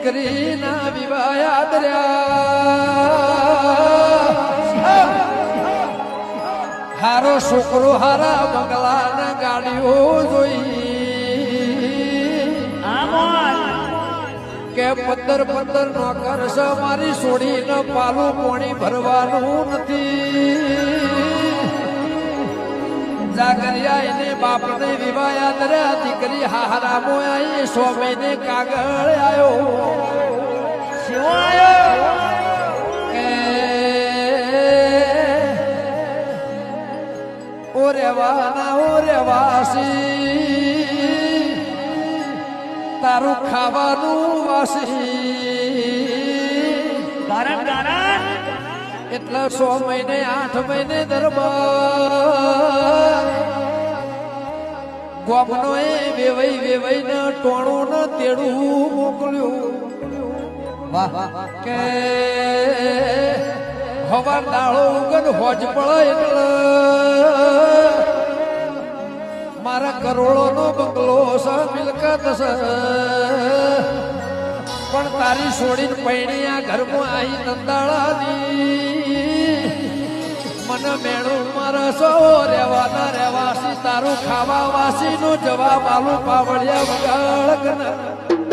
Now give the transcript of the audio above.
દીકરીના વિવાહ યાદ રહ્યા હારો છોકરો હારા બંગલા ના ગાડીઓ જોઈ કે 15 નોકર છે મારી છોડીને પાલું પોણી ભરવાનું નથી જાગરિયા એને બાપને વિવાહ યાદ રહ્યા દીકરી હારામો આવી 100 મહિને કાગળ આવ્યો કે ઓ રેવાસી તારું ખાવાનું વાસી એટલે 100 મહિને 8 મહિને દરબાર ગોમનો એ વેવાઈ ને ટોણું ને તેડું મોકલ્યું કે હવા દાળો ઉગન હોજ પડે એટલે મારા કરોડો નો બંગલો છે મિલકત છે પણ તારી છોડીને પૈણી આ ઘરમાં આવી નંદાળાની મને મેળું મારા સો રેવાના રેવાસી તારું ખાવા વાસી નો જવાબ આલું પાવડિયા વગાડ